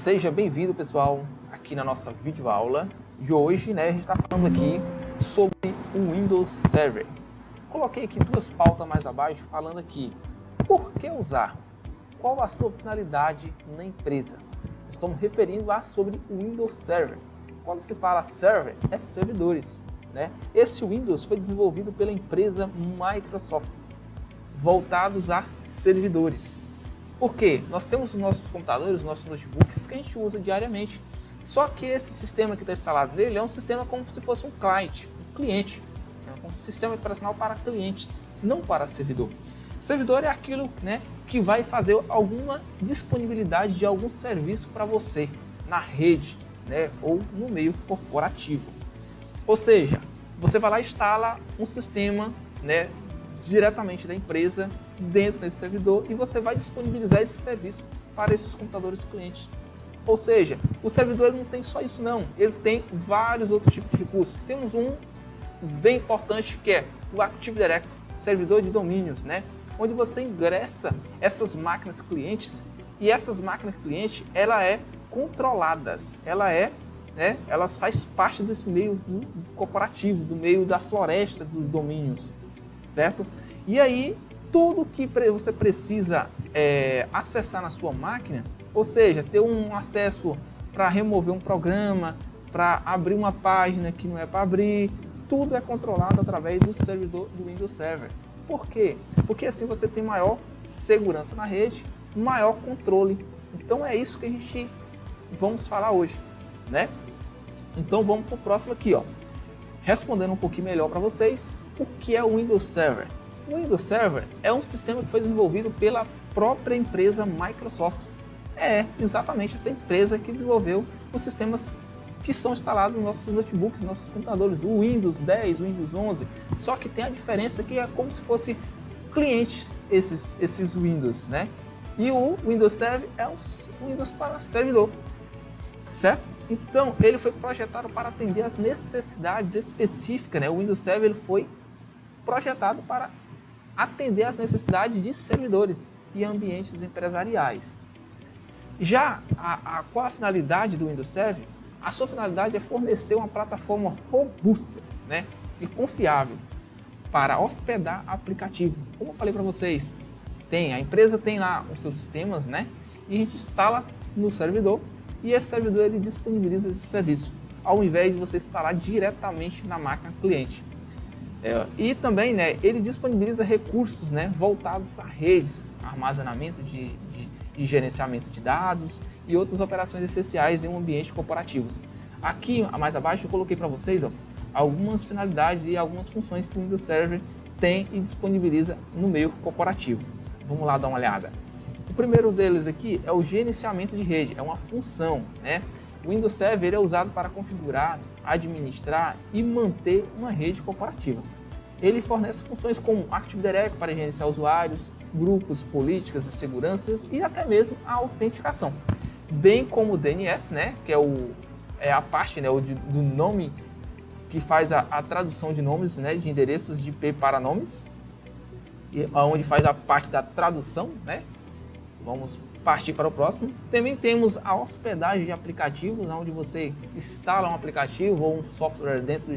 Seja bem-vindo, pessoal, aqui na nossa videoaula de hoje, né? A gente está falando aqui sobre o Windows Server. Coloquei aqui duas pautas mais abaixo falando aqui por que usar, qual a sua finalidade na empresa. Estamos referindo lá sobre o Windows Server. Quando se fala server, é servidores, né? Esse Windows foi desenvolvido pela empresa Microsoft, voltados a servidores. Por quê? Nós temos os nossos computadores, os nossos notebooks que a gente usa diariamente. Só que esse sistema que está instalado nele é um sistema como se fosse um cliente, um sistema operacional para clientes, não para servidor. Servidor é aquilo, né, que vai fazer alguma disponibilidade de algum serviço para você na rede, né, ou no meio corporativo. Ou seja, você vai lá e instala um sistema, né, diretamente da empresa dentro desse servidor e você vai disponibilizar esse serviço para esses computadores clientes. Ou seja, o servidor não tem só isso não, ele tem vários outros tipos de recursos. Temos um bem importante que é o Active Directory, servidor de domínios, né? Onde você ingressa essas máquinas clientes e essas máquinas clientes, ela é controladas, elas faz parte desse meio corporativo, do meio da floresta dos domínios, certo? E aí, tudo que você precisa acessar na sua máquina, ou seja, ter um acesso para remover um programa, para abrir uma página que não é para abrir, tudo é controlado através do servidor do Windows Server. Por quê? Porque assim você tem maior segurança na rede, maior controle. Então é isso que a gente vamos falar hoje, né? Então vamos para o próximo aqui, ó. Respondendo um pouquinho melhor para vocês, o que é o Windows Server? O Windows Server é um sistema que foi desenvolvido pela própria empresa Microsoft. É exatamente essa empresa que desenvolveu os sistemas que são instalados nos nossos notebooks, nos nossos computadores, o Windows 10, o Windows 11. Só que tem a diferença que é como se fosse clientes esses Windows, né? E o Windows Server é um Windows para servidor, certo? Então, ele foi projetado para atender às necessidades específicas, né? O Windows Server ele foi projetado para atender às necessidades de servidores e ambientes empresariais. Já qual a finalidade do Windows Server? A sua finalidade é fornecer uma plataforma robusta, né, e confiável para hospedar aplicativo. Como eu falei para vocês, a empresa tem lá os seus sistemas, né, e a gente instala no servidor e esse servidor ele disponibiliza esse serviço, ao invés de você instalar diretamente na máquina cliente. E também, né, ele disponibiliza recursos, né, voltados a redes, armazenamento de gerenciamento de dados e outras operações essenciais em um ambiente corporativo. Aqui, mais abaixo, eu coloquei para vocês, ó, algumas finalidades e algumas funções que o Windows Server tem e disponibiliza no meio corporativo. Vamos lá dar uma olhada. O primeiro deles aqui é o gerenciamento de rede, é uma função, né? O Windows Server é usado para configurar, administrar e manter uma rede corporativa. Ele fornece funções como Active Directory para gerenciar usuários, grupos, políticas de segurança e até mesmo a autenticação. Bem como o DNS, né, que é a parte, né, do nome que faz a tradução de nomes, né, de endereços de IP para nomes, e onde faz a parte da tradução, né. Vamos partir para o próximo. Também temos a hospedagem de aplicativos, onde você instala um aplicativo ou um software dentro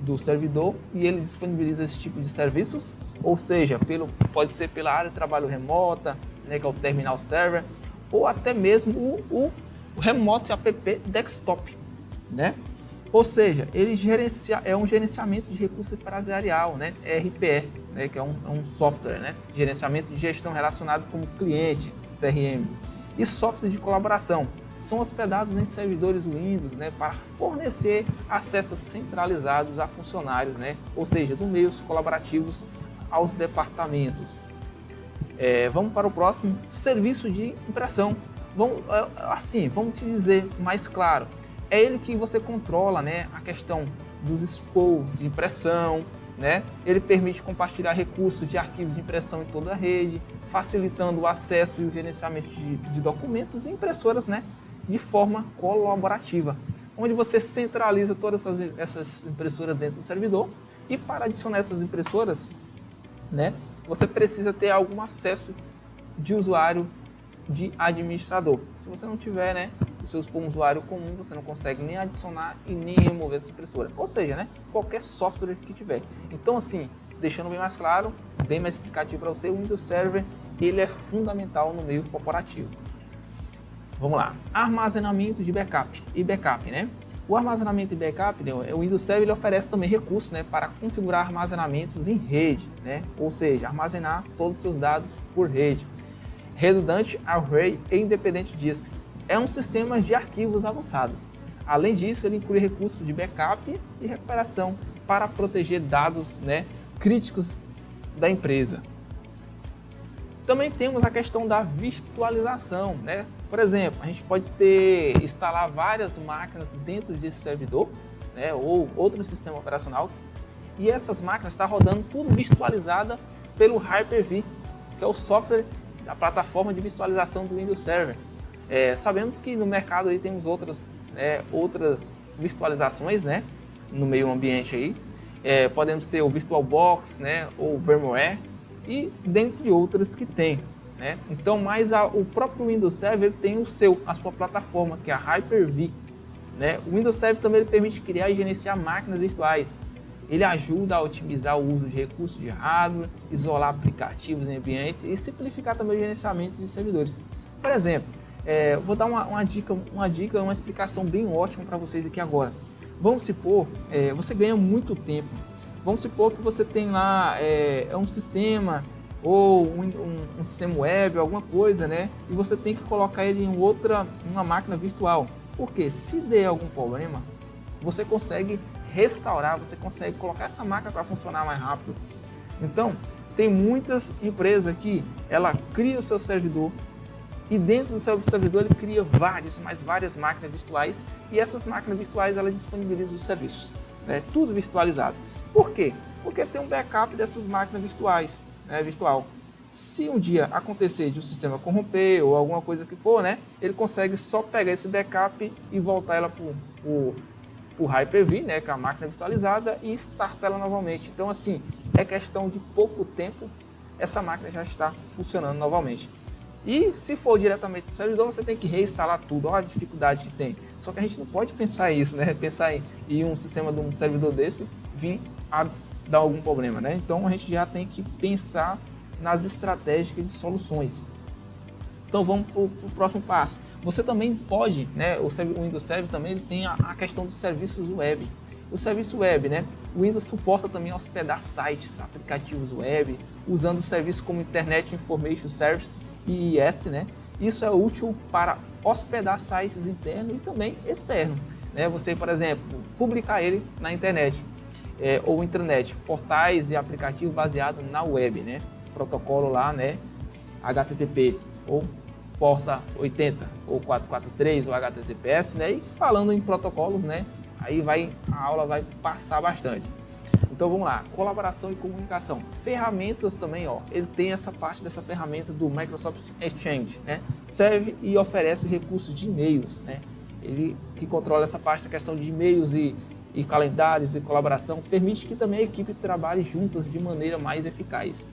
do servidor e ele disponibiliza esse tipo de serviços, ou seja, pode ser pela área de trabalho remota, né, que é o terminal server, ou até mesmo o remote app desktop, né? Ou seja, ele é um gerenciamento de recursos empresarial, né? RPE, né? Que é um software, né? Gerenciamento de gestão relacionado como cliente, CRM, e software de colaboração. São hospedados em servidores Windows, né, para fornecer acessos centralizados a funcionários, né, ou seja, do meios colaborativos aos departamentos. Vamos para o próximo, serviço de impressão. Vamos te dizer mais claro, é ele que você controla, né, a questão dos expor de impressão, né, ele permite compartilhar recursos de arquivos de impressão em toda a rede, facilitando o acesso e o gerenciamento de documentos e impressoras, né, de forma colaborativa, onde você centraliza todas essas impressoras dentro do servidor e para adicionar essas impressoras, né, você precisa ter algum acesso de usuário de administrador. Se você não tiver, né, o seu for um usuário comum, você não consegue nem adicionar e nem remover essa impressora. Ou seja, né, qualquer software que tiver. Então, assim, deixando bem mais claro, bem mais explicativo para você, o Windows Server ele é fundamental no meio corporativo. Vamos lá, armazenamento de backup e backup, né? O armazenamento e backup, né, o Windows Server ele oferece também recursos, né, para configurar armazenamentos em rede, né? Ou seja, armazenar todos os seus dados por rede. Redundante, array e independente disso. É um sistema de arquivos avançado. Além disso, ele inclui recursos de backup e recuperação para proteger dados, né, críticos da empresa. Também temos a questão da virtualização, né? Por exemplo, a gente pode instalar várias máquinas dentro desse servidor, né, ou outro sistema operacional, e essas máquinas estão rodando tudo virtualizada pelo Hyper-V, que é o software da plataforma de virtualização do Windows Server. Sabemos que no mercado aí temos outras virtualizações, né, no meio ambiente aí. Podemos ser o VirtualBox, né, ou VMware, e dentre outras que tem, né? Então, o próprio Windows Server tem a sua plataforma, que é a Hyper-V, né? O Windows Server também ele permite criar e gerenciar máquinas virtuais. Ele ajuda a otimizar o uso de recursos de hardware, isolar aplicativos em ambientes e simplificar também o gerenciamento de servidores. Por exemplo, vou dar uma dica, uma explicação bem ótima para vocês aqui agora. Vamos supor, você ganha muito tempo. Vamos supor que você tem lá um sistema ou um sistema web, alguma coisa, né? E você tem que colocar ele em uma máquina virtual. Porque se der algum problema, você consegue restaurar, você consegue colocar essa máquina para funcionar mais rápido. Então, tem muitas empresas que ela cria o seu servidor e dentro do seu servidor ele cria várias máquinas virtuais e essas máquinas virtuais ela disponibiliza os serviços, né? Tudo virtualizado. Por quê? Porque tem um backup dessas máquinas virtuais, né, virtual. Se um dia acontecer de o sistema corromper ou alguma coisa que for, né, ele consegue só pegar esse backup e voltar ela para o Hyper-V, né, que é a máquina virtualizada, e startar ela novamente. Então, assim, é questão de pouco tempo, essa máquina já está funcionando novamente. E se for diretamente do servidor, você tem que reinstalar tudo. Olha a dificuldade que tem. Só que a gente não pode pensar isso, né? Pensar em um sistema de um servidor desse vir a dar algum problema, né? Então a gente já tem que pensar nas estratégias de soluções. Então vamos para o próximo passo. Você também pode, né? O Windows Server também ele tem a questão dos serviços web. O serviço web, né? O Windows suporta também hospedar sites, aplicativos web, usando serviços como Internet Information Service e IIS, né? Isso é útil para hospedar sites internos e também externos, né? Você, por exemplo, publicar ele na internet. Ou intranet, portais e aplicativos baseados na web, né? Protocolo lá, né? HTTP ou porta 80 ou 443 ou HTTPS, né? E falando em protocolos, né? Aí a aula vai passar bastante. Então vamos lá, colaboração e comunicação. Ferramentas também, ó. Ele tem essa parte dessa ferramenta do Microsoft Exchange, né? Serve e oferece recursos de e-mails, né? Ele que controla essa parte da questão de e-mails e calendários e colaboração, permite que também a equipe trabalhe juntas de maneira mais eficaz.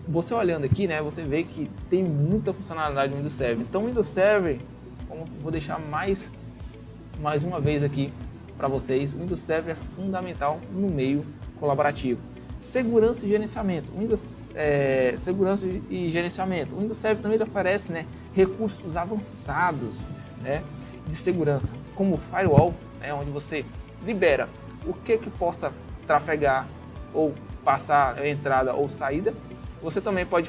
Você olhando aqui, né, você vê que tem muita funcionalidade no Windows Server. Então o Windows Server, vou deixar mais uma vez aqui para vocês, o Windows Server é fundamental no meio colaborativo. Segurança e gerenciamento. Segurança e gerenciamento. O Windows Server também oferece, né, recursos avançados, né, de segurança, como firewall, onde você libera o que possa trafegar ou passar a entrada ou saída. Você também pode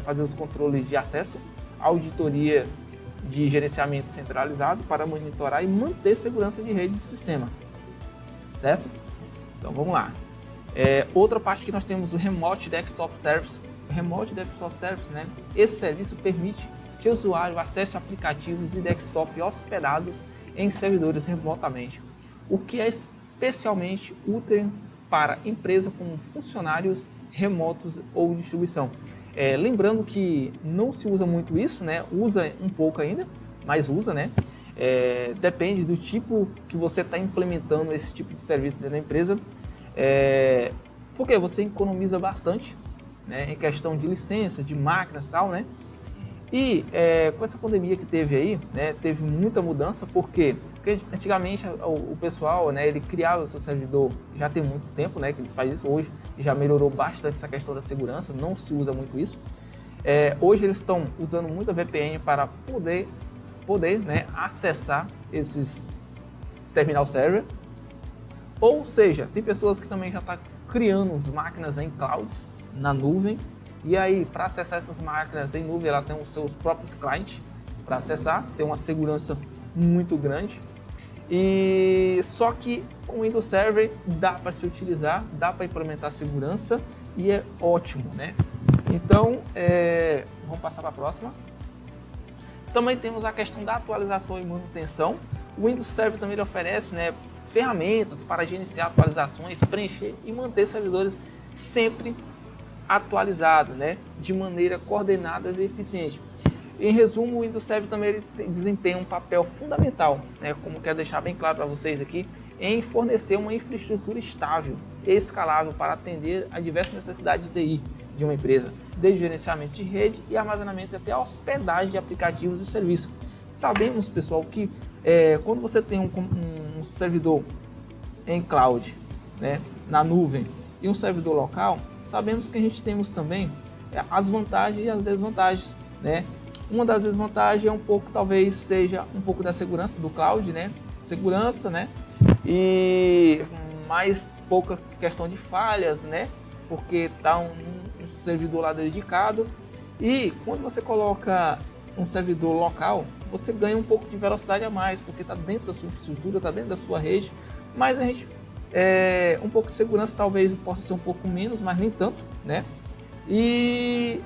fazer os controles de acesso, auditoria de gerenciamento centralizado para monitorar e manter segurança de rede do sistema, certo? Então vamos lá. Outra parte que nós temos o Remote Desktop Service. O Remote Desktop Service, né? Esse serviço permite que o usuário acesse aplicativos e desktop hospedados em servidores remotamente, o que é especialmente útil para empresas com funcionários remotos ou distribuição. Lembrando que não se usa muito isso, né? Usa um pouco ainda, mas usa, né? Depende do tipo que você está implementando esse tipo de serviço dentro da empresa, porque você economiza bastante, né? Em questão de licença, de máquinas e tal, né? E com essa pandemia que teve aí, né, teve muita mudança, porque antigamente o pessoal, né, ele criava o seu servidor já tem muito tempo, né, que eles fazem isso hoje, já melhorou bastante essa questão da segurança, não se usa muito isso. Hoje eles estão usando muita VPN para poder né, acessar esses terminal server. Ou seja, tem pessoas que também já estão criando as máquinas em clouds, na nuvem, e aí para acessar essas máquinas em nuvem, ela tem os seus próprios clientes para acessar, tem uma segurança muito grande. E só que com o Windows Server dá para se utilizar, dá para implementar segurança e é ótimo, né? Então, vamos passar para a próxima. Também temos a questão da atualização e manutenção. O Windows Server também oferece, né, ferramentas para gerenciar atualizações, preencher e manter servidores sempre atualizados, né, de maneira coordenada e eficiente. Em resumo, o Windows Server também desempenha um papel fundamental, né, como quero deixar bem claro para vocês aqui, em fornecer uma infraestrutura estável e escalável para atender a diversas necessidades de TI de uma empresa, desde gerenciamento de rede e armazenamento até a hospedagem de aplicativos e serviços. Sabemos, pessoal, que quando você tem um servidor em cloud, né, na nuvem, e um servidor local, sabemos que a gente temos também as vantagens e as desvantagens, né? Uma das desvantagens é um pouco, talvez seja um pouco da segurança do cloud, né? Segurança, né? E mais pouca questão de falhas, né? Porque tá um servidor lá dedicado, e quando você coloca um servidor local, você ganha um pouco de velocidade a mais, porque está dentro da sua infraestrutura, está dentro da sua rede, mas a gente um pouco de segurança talvez possa ser um pouco menos, mas nem tanto, né? E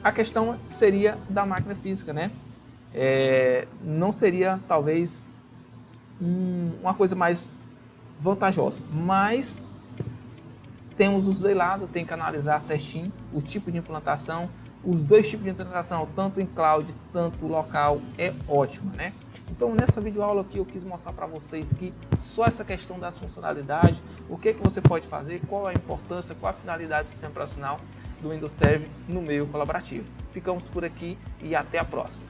a questão seria da máquina física, né? Não seria talvez uma coisa mais vantajosa, mas temos os dois lados, tem que analisar certinho o tipo de implantação. Os dois tipos de implantação, tanto em cloud, tanto local, é ótimo, né? Então, nessa videoaula aqui, eu quis mostrar para vocês aqui só essa questão das funcionalidades, o que você pode fazer, qual a importância, qual a finalidade do sistema operacional do Windows Server no meio colaborativo. Ficamos por aqui e até a próxima.